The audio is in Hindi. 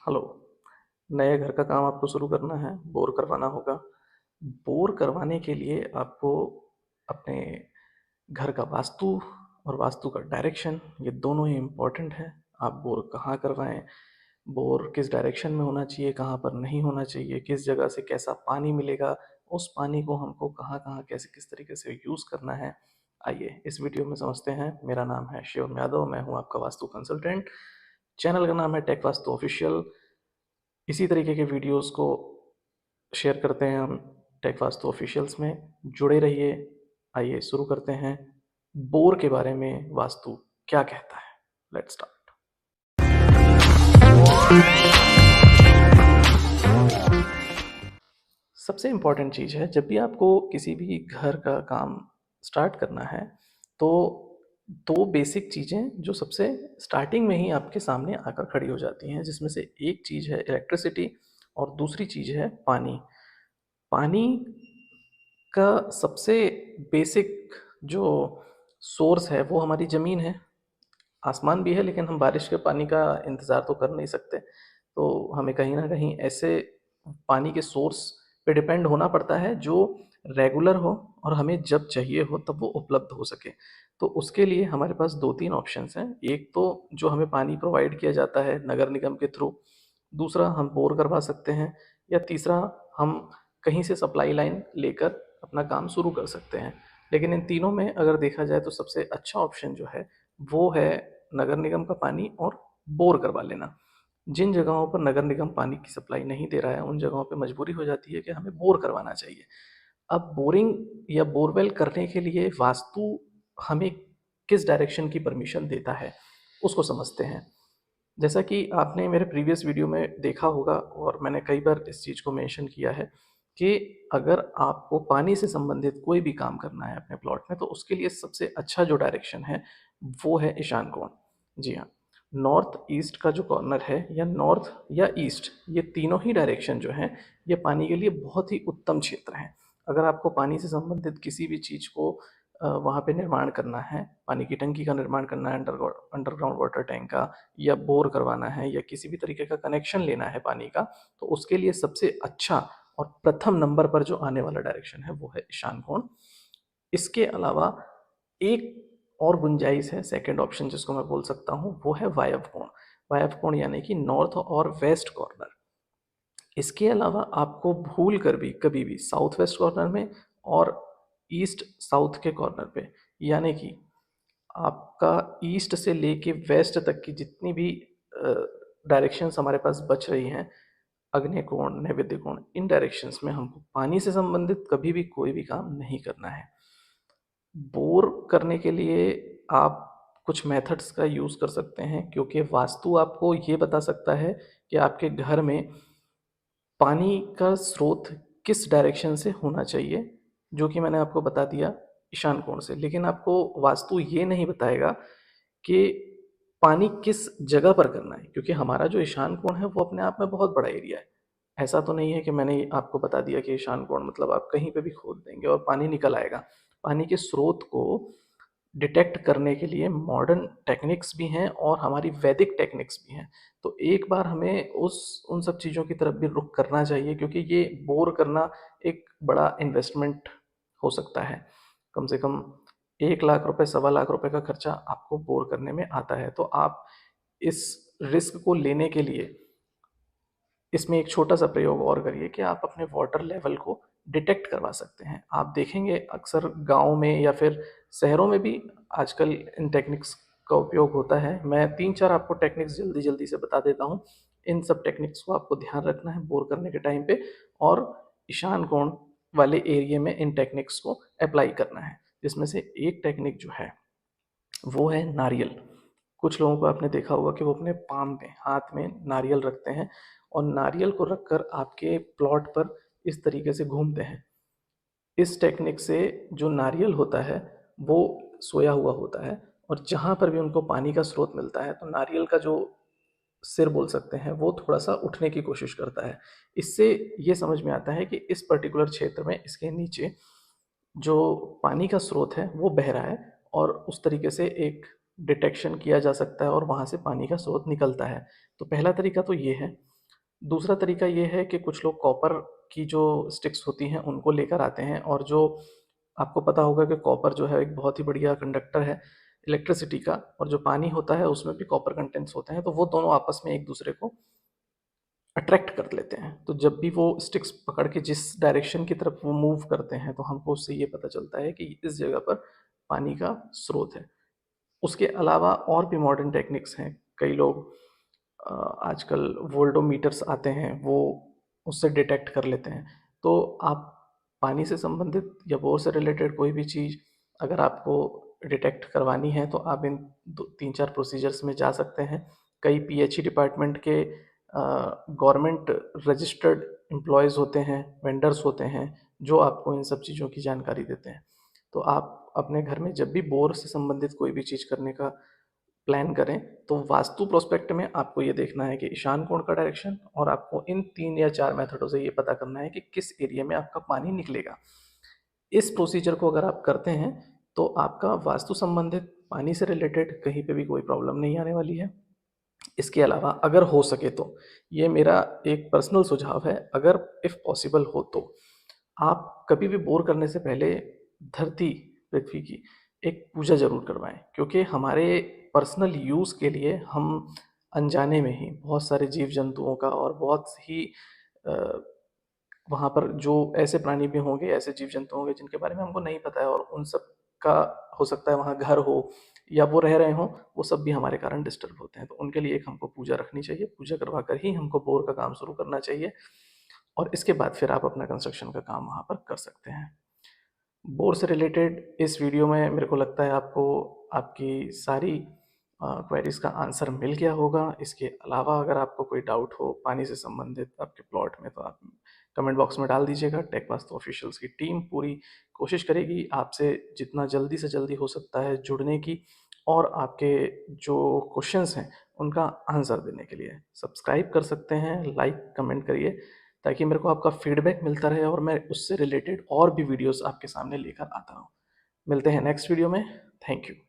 हेलो। नए घर का काम आपको शुरू करना है, बोर करवाना होगा। बोर करवाने के लिए आपको अपने घर का वास्तु और वास्तु का डायरेक्शन, ये दोनों ही इम्पोर्टेंट है। आप बोर कहाँ करवाएं, बोर किस डायरेक्शन में होना चाहिए, कहाँ पर नहीं होना चाहिए, किस जगह से कैसा पानी मिलेगा, उस पानी को हमको कहाँ कहाँ कैसे किस तरीके से यूज़ करना है। आइए इस वीडियो में समझते हैं। मेरा नाम है शिवम यादव, मैं हूँ आपका वास्तु कंसल्टेंट। चैनल का नाम है टेक वास्तु ऑफिशियल। इसी तरीके के वीडियोस को शेयर करते हैं हम टेक वास्तु ऑफिशियल्स में। जुड़े रहिए। आइए शुरू करते हैं। बोर के बारे में वास्तु क्या कहता है। Let's start. सबसे इम्पोर्टेंट चीज़ है, जब भी आपको किसी भी घर का काम स्टार्ट करना है तो दो बेसिक चीज़ें जो सबसे स्टार्टिंग में ही आपके सामने आकर खड़ी हो जाती हैं, जिसमें से एक चीज़ है इलेक्ट्रिसिटी और दूसरी चीज़ है पानी। पानी का सबसे बेसिक जो सोर्स है वो हमारी ज़मीन है। आसमान भी है, लेकिन हम बारिश के पानी का इंतज़ार तो कर नहीं सकते, तो हमें कहीं ना कहीं ऐसे पानी के सोर्स पे डिपेंड होना पड़ता है जो रेगुलर हो और हमें जब चाहिए हो तब वो उपलब्ध हो सके। तो उसके लिए हमारे पास दो तीन ऑप्शंस हैं। एक तो जो हमें पानी प्रोवाइड किया जाता है नगर निगम के थ्रू, दूसरा हम बोर करवा सकते हैं, या तीसरा हम कहीं से सप्लाई लाइन लेकर अपना काम शुरू कर सकते हैं। लेकिन इन तीनों में अगर देखा जाए तो सबसे अच्छा ऑप्शन जो है वो है नगर निगम का पानी और बोर करवा लेना। जिन जगहों पर नगर निगम पानी की सप्लाई नहीं दे रहा है उन जगहों पे मजबूरी हो जाती है कि हमें बोर करवाना चाहिए। अब बोरिंग या बोरवेल करने के लिए वास्तु हमें किस डायरेक्शन की परमिशन देता है उसको समझते हैं। जैसा कि आपने मेरे प्रीवियस वीडियो में देखा होगा और मैंने कई बार इस चीज़ को मेंशन किया है कि अगर आपको पानी से संबंधित कोई भी काम करना है अपने प्लॉट में तो उसके लिए सबसे अच्छा जो डायरेक्शन है वो है ईशान कोण। जी हाँ, नॉर्थ ईस्ट का जो कॉर्नर है या नॉर्थ या ईस्ट, ये तीनों ही डायरेक्शन जो हैं ये पानी के लिए बहुत ही उत्तम क्षेत्र हैं। अगर आपको पानी से संबंधित किसी भी चीज़ को वहाँ पे निर्माण करना है, पानी की टंकी का निर्माण करना है, अंडरग्राउंड वाटर टैंक का, या बोर करवाना है, या किसी भी तरीके का कनेक्शन लेना है पानी का, तो उसके लिए सबसे अच्छा और प्रथम नंबर पर जो आने वाला डायरेक्शन है वो है ईशान कोण। इसके अलावा एक और गुंजाइश है, सेकंड ऑप्शन जिसको मैं बोल सकता हूँ वो है वायव्य कोण। वायव्य कोण यानी कि नॉर्थ और वेस्ट कॉर्नर। इसके अलावा आपको भूल कर भी कभी भी साउथ वेस्ट कॉर्नर में और ईस्ट साउथ के कॉर्नर पे, यानी कि आपका ईस्ट से लेके वेस्ट तक की जितनी भी डायरेक्शंस हमारे पास बच रही हैं, अग्नि कोण, नैवेद्य कोण, इन डायरेक्शंस में हमको पानी से संबंधित कभी भी कोई भी काम नहीं करना है। बोर करने के लिए आप कुछ मेथड्स का यूज़ कर सकते हैं, क्योंकि वास्तु आपको ये बता सकता है कि आपके घर में पानी का स्रोत किस डायरेक्शन से होना चाहिए, जो कि मैंने आपको बता दिया ईशान कोण से। लेकिन आपको वास्तु ये नहीं बताएगा कि पानी किस जगह पर करना है, क्योंकि हमारा जो ईशान कोण है वो अपने आप में बहुत बड़ा एरिया है। ऐसा तो नहीं है कि मैंने आपको बता दिया कि ईशान कोण मतलब आप कहीं पे भी खोद देंगे और पानी निकल आएगा। पानी के स्रोत को डिटेक्ट करने के लिए मॉडर्न टेक्निक्स भी हैं और हमारी वैदिक टेक्निक्स भी हैं। तो एक बार हमें उस उन सब चीज़ों की तरफ भी रुख करना चाहिए, क्योंकि ये बोर करना एक बड़ा इन्वेस्टमेंट हो सकता है। कम से कम 1 लाख रुपए, 1.25 लाख रुपए का खर्चा आपको बोर करने में आता है। तो आप इस रिस्क को लेने के लिए इसमें एक छोटा सा प्रयोग और करिए कि आप अपने वाटर लेवल को डिटेक्ट करवा सकते हैं। आप देखेंगे अक्सर गाँव में या फिर शहरों में भी आजकल इन टेक्निक्स का उपयोग होता है। मैं 3-4 आपको टेक्निक्स जल्दी जल्दी से बता देता हूँ। इन सब टेक्निक्स को आपको ध्यान रखना है बोर करने के टाइम पे, और ईशान कोण वाले एरिया में इन टेक्निक्स को अप्लाई करना है। जिसमें से एक टेक्निक जो है वो है नारियल। कुछ लोगों को आपने देखा होगा कि वो अपने पाम में, हाथ में नारियल रखते हैं और नारियल को रखकर आपके प्लॉट पर इस तरीके से घूमते हैं। इस टेक्निक से जो नारियल होता है वो सोया हुआ होता है, और जहाँ पर भी उनको पानी का स्रोत मिलता है तो नारियल का जो सिर बोल सकते हैं वो थोड़ा सा उठने की कोशिश करता है। इससे ये समझ में आता है कि इस पर्टिकुलर क्षेत्र में इसके नीचे जो पानी का स्रोत है वो बह रहा है, और उस तरीके से एक डिटेक्शन किया जा सकता है और वहाँ से पानी का स्रोत निकलता है। तो पहला तरीका तो ये है। दूसरा तरीका ये है कि कुछ लोग कॉपर की जो स्टिक्स होती हैं उनको लेकर आते हैं, और जो आपको पता होगा कि कॉपर जो है एक बहुत ही बढ़िया कंडक्टर है इलेक्ट्रिसिटी का, और जो पानी होता है उसमें भी कॉपर कंटेंट्स होते हैं, तो वो दोनों आपस में एक दूसरे को अट्रैक्ट कर लेते हैं। तो जब भी वो स्टिक्स पकड़ के जिस डायरेक्शन की तरफ वो मूव करते हैं तो हमको उससे ये पता चलता है कि इस जगह पर पानी का स्रोत है। उसके अलावा और भी मॉडर्न टेक्निक्स हैं। कई लोग आजकल वोल्टोमीटर्स आते हैं, वो उससे डिटेक्ट कर लेते हैं। तो आप पानी से संबंधित या बोर से रिलेटेड कोई भी चीज़ अगर आपको डिटेक्ट करवानी है तो आप इन दो तीन चार प्रोसीजर्स में जा सकते हैं। कई पीएचई डिपार्टमेंट के गवर्नमेंट रजिस्टर्ड एम्प्लॉयज़ होते हैं, वेंडर्स होते हैं, जो आपको इन सब चीज़ों की जानकारी देते हैं। तो आप अपने घर में जब भी बोर से संबंधित कोई भी चीज़ करने का प्लान करें तो वास्तु प्रोस्पेक्ट में आपको ये देखना है कि ईशान कोण का डायरेक्शन, और आपको इन 3 या 4 मेथडों से ये पता करना है कि किस एरिया में आपका पानी निकलेगा। इस प्रोसीजर को अगर आप करते हैं तो आपका वास्तु संबंधित पानी से रिलेटेड कहीं पे भी कोई प्रॉब्लम नहीं आने वाली है। इसके अलावा अगर हो सके तो, ये मेरा एक पर्सनल सुझाव है, अगर इफ़ पॉसिबल हो तो आप कभी भी बोर करने से पहले धरती, पृथ्वी की एक पूजा ज़रूर करवाएँ, क्योंकि हमारे पर्सनल यूज़ के लिए हम अनजाने में ही बहुत सारे जीव-जंतुओं का और बहुत ही अ, वहाँ पर जो ऐसे प्राणी भी होंगे, ऐसे जीव-जंतु होंगे जिनके बारे में हमको नहीं पता है, और उन सब का हो सकता है वहाँ घर हो या वो रह रहे हों, वो सब भी हमारे कारण डिस्टर्ब होते हैं। तो उनके लिए एक हमको पूजा रखनी चाहिए, पूजा करवा कर ही हमको बोर का काम शुरू करना चाहिए, और इसके बाद फिर आप अपना कंस्ट्रक्शन का काम वहाँ पर कर सकते हैं। बोर से रिलेटेड इस वीडियो में मेरे को लगता है आपको आपकी सारी क्वेरीज का आंसर मिल गया होगा। इसके अलावा अगर आपको कोई डाउट हो पानी से संबंधित आपके प्लॉट में तो आप कमेंट बॉक्स में डाल दीजिएगा। टेक वास्तु ऑफिशियल्स की टीम पूरी कोशिश करेगी आपसे जितना जल्दी से जल्दी हो सकता है जुड़ने की, और आपके जो क्वेश्चंस हैं उनका आंसर देने के लिए। सब्सक्राइब कर सकते हैं, लाइक कमेंट करिए, ताकि मेरे को आपका फीडबैक मिलता रहे और मैं उससे रिलेटेड और भी वीडियोस आपके सामने लेकर आता रहूँ। मिलते हैं नेक्स्ट वीडियो में। Thank you.